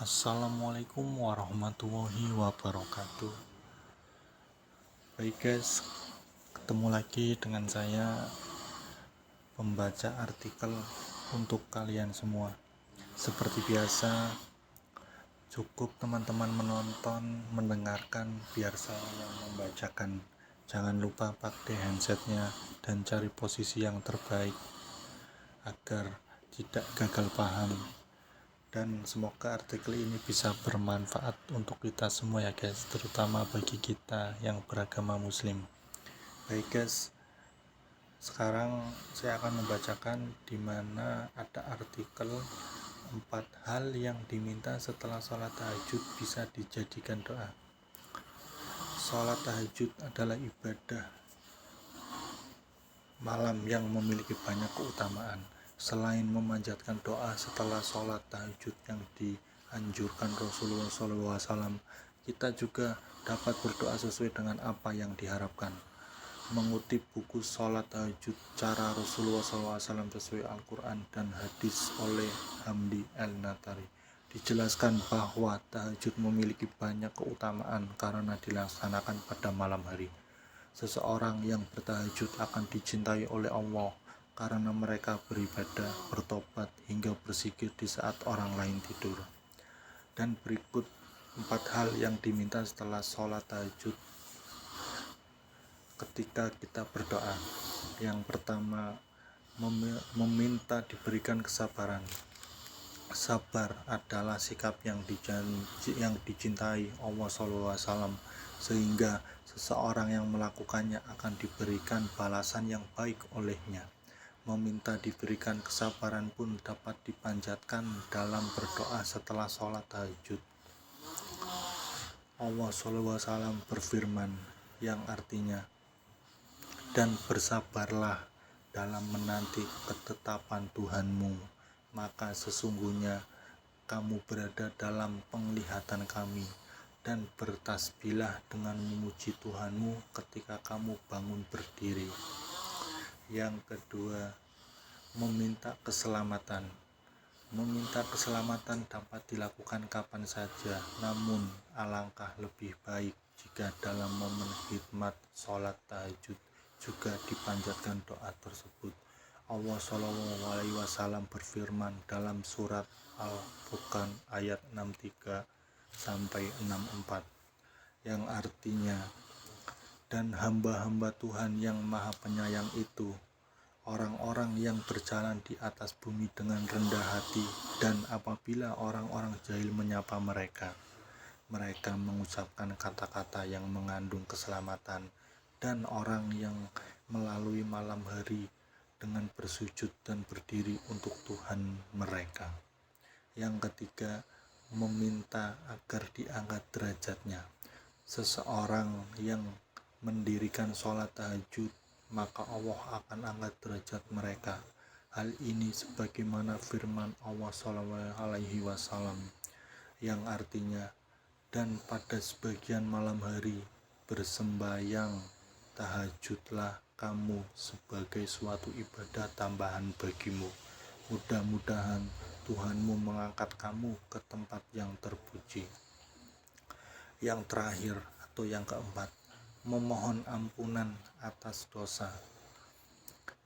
Assalamualaikum warahmatullahi wabarakatuh. Baik guys, ketemu lagi dengan saya, pembaca artikel untuk kalian semua. Seperti biasa, cukup teman-teman menonton, mendengarkan, biar saya yang membacakan. Jangan lupa pakai headsetnya dan cari posisi yang terbaik agar tidak gagal paham. Dan semoga artikel ini bisa bermanfaat untuk kita semua ya guys, terutama bagi kita yang beragama muslim. Baik guys, sekarang saya akan membacakan di mana ada artikel 4 hal yang diminta setelah sholat tahajud bisa dijadikan doa. Sholat tahajud adalah ibadah malam yang memiliki banyak keutamaan. Selain memanjatkan doa setelah sholat tahajud yang dianjurkan Rasulullah SAW, kita juga dapat berdoa sesuai dengan apa yang diharapkan. Mengutip buku sholat tahajud cara Rasulullah SAW sesuai Al-Quran dan hadis oleh Hamdi Al-Natari, dijelaskan bahwa tahajud memiliki banyak keutamaan karena dilaksanakan pada malam hari. Seseorang yang bertahajud akan dicintai oleh Allah karena mereka beribadah, bertobat, hingga berzikir di saat orang lain tidur. Dan berikut 4 hal yang diminta setelah sholat tahajud ketika kita berdoa. Yang pertama, meminta diberikan kesabaran. Sabar adalah sikap yang dicintai Allah SAW, sehingga seseorang yang melakukannya akan diberikan balasan yang baik olehnya. Meminta diberikan kesabaran pun dapat dipanjatkan dalam berdoa setelah sholat tahajud. Allah SAW berfirman yang artinya, dan bersabarlah dalam menanti ketetapan Tuhanmu, maka sesungguhnya kamu berada dalam penglihatan kami, dan bertasbihlah dengan memuji Tuhanmu ketika kamu bangun berdiri. Yang kedua, meminta keselamatan. Meminta keselamatan dapat dilakukan kapan saja, namun alangkah lebih baik jika dalam momen khidmat sholat tahajud juga dipanjatkan doa tersebut. Allah SAW berfirman dalam surat Al-Furqan ayat 63 sampai 64 yang artinya, dan hamba-hamba Tuhan yang maha penyayang itu orang-orang yang berjalan di atas bumi dengan rendah hati, dan apabila orang-orang jahil menyapa mereka, mereka mengucapkan kata-kata yang mengandung keselamatan, dan orang yang melalui malam hari dengan bersujud dan berdiri untuk Tuhan mereka. Yang ketiga, meminta agar diangkat derajatnya. Seseorang yang mendirikan sholat tahajud, maka Allah akan angkat derajat mereka. Hal ini sebagaimana firman Allah SAW yang artinya, dan pada sebagian malam hari bersembayang tahajudlah kamu sebagai suatu ibadah tambahan bagimu. Mudah-mudahan Tuhanmu mengangkat kamu ke tempat yang terpuji. Yang terakhir atau yang keempat, memohon ampunan atas dosa.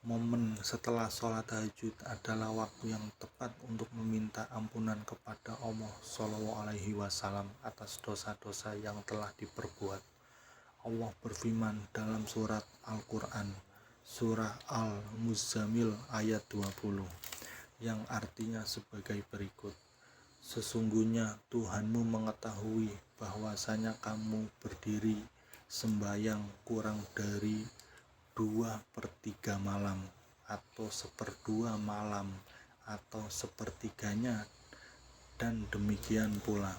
Momen setelah sholat tahajud adalah waktu yang tepat untuk meminta ampunan kepada Allah SAW atas dosa-dosa yang telah diperbuat. Allah berfirman dalam surat Al-Quran, surah Al-Muzammil ayat 20, yang artinya sebagai berikut. Sesungguhnya Tuhanmu mengetahui bahwasanya kamu berdiri sembahyang kurang dari 2/3 malam, atau 1/2 malam, atau 1/3-nya, dan demikian pula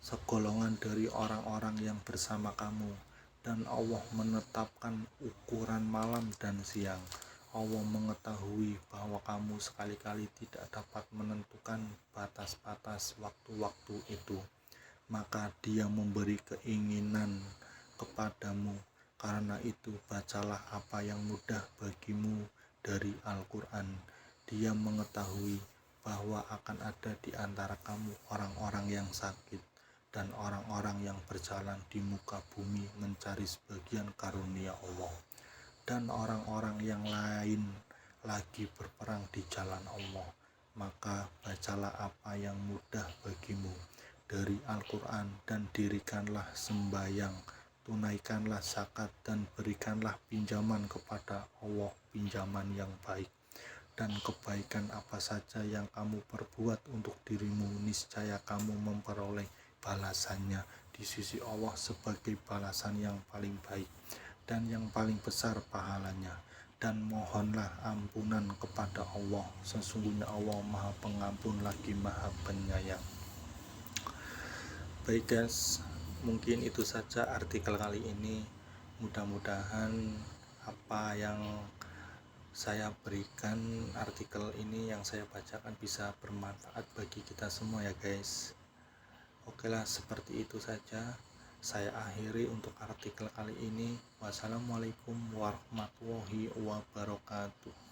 segolongan dari orang-orang yang bersama kamu, dan Allah menetapkan ukuran malam dan siang. Allah mengetahui bahwa kamu sekali-kali tidak dapat menentukan batas-batas waktu-waktu itu, maka Dia memberi keinginan kepadamu. Karena itu bacalah apa yang mudah bagimu dari Al-Quran. Dia mengetahui bahwa akan ada di antara kamu orang-orang yang sakit dan orang-orang yang berjalan di muka bumi mencari sebagian karunia Allah, dan orang-orang yang lain lagi berperang di jalan Allah. Maka bacalah apa yang mudah bagimu dari Al-Quran dan dirikanlah sembahyang, tunaikanlah zakat dan berikanlah pinjaman kepada Allah, pinjaman yang baik. Dan kebaikan apa saja yang kamu perbuat untuk dirimu, niscaya kamu memperoleh balasannya di sisi Allah sebagai balasan yang paling baik dan yang paling besar pahalanya. Dan mohonlah ampunan kepada Allah, sesungguhnya Allah Maha Pengampun lagi Maha Penyayang. Baik guys, mungkin itu saja artikel kali ini. Mudah-mudahan apa yang saya berikan, artikel ini yang saya bacakan bisa bermanfaat bagi kita semua ya guys. Oke lah, seperti itu saja saya akhiri untuk artikel kali ini. Wassalamualaikum warahmatullahi wabarakatuh.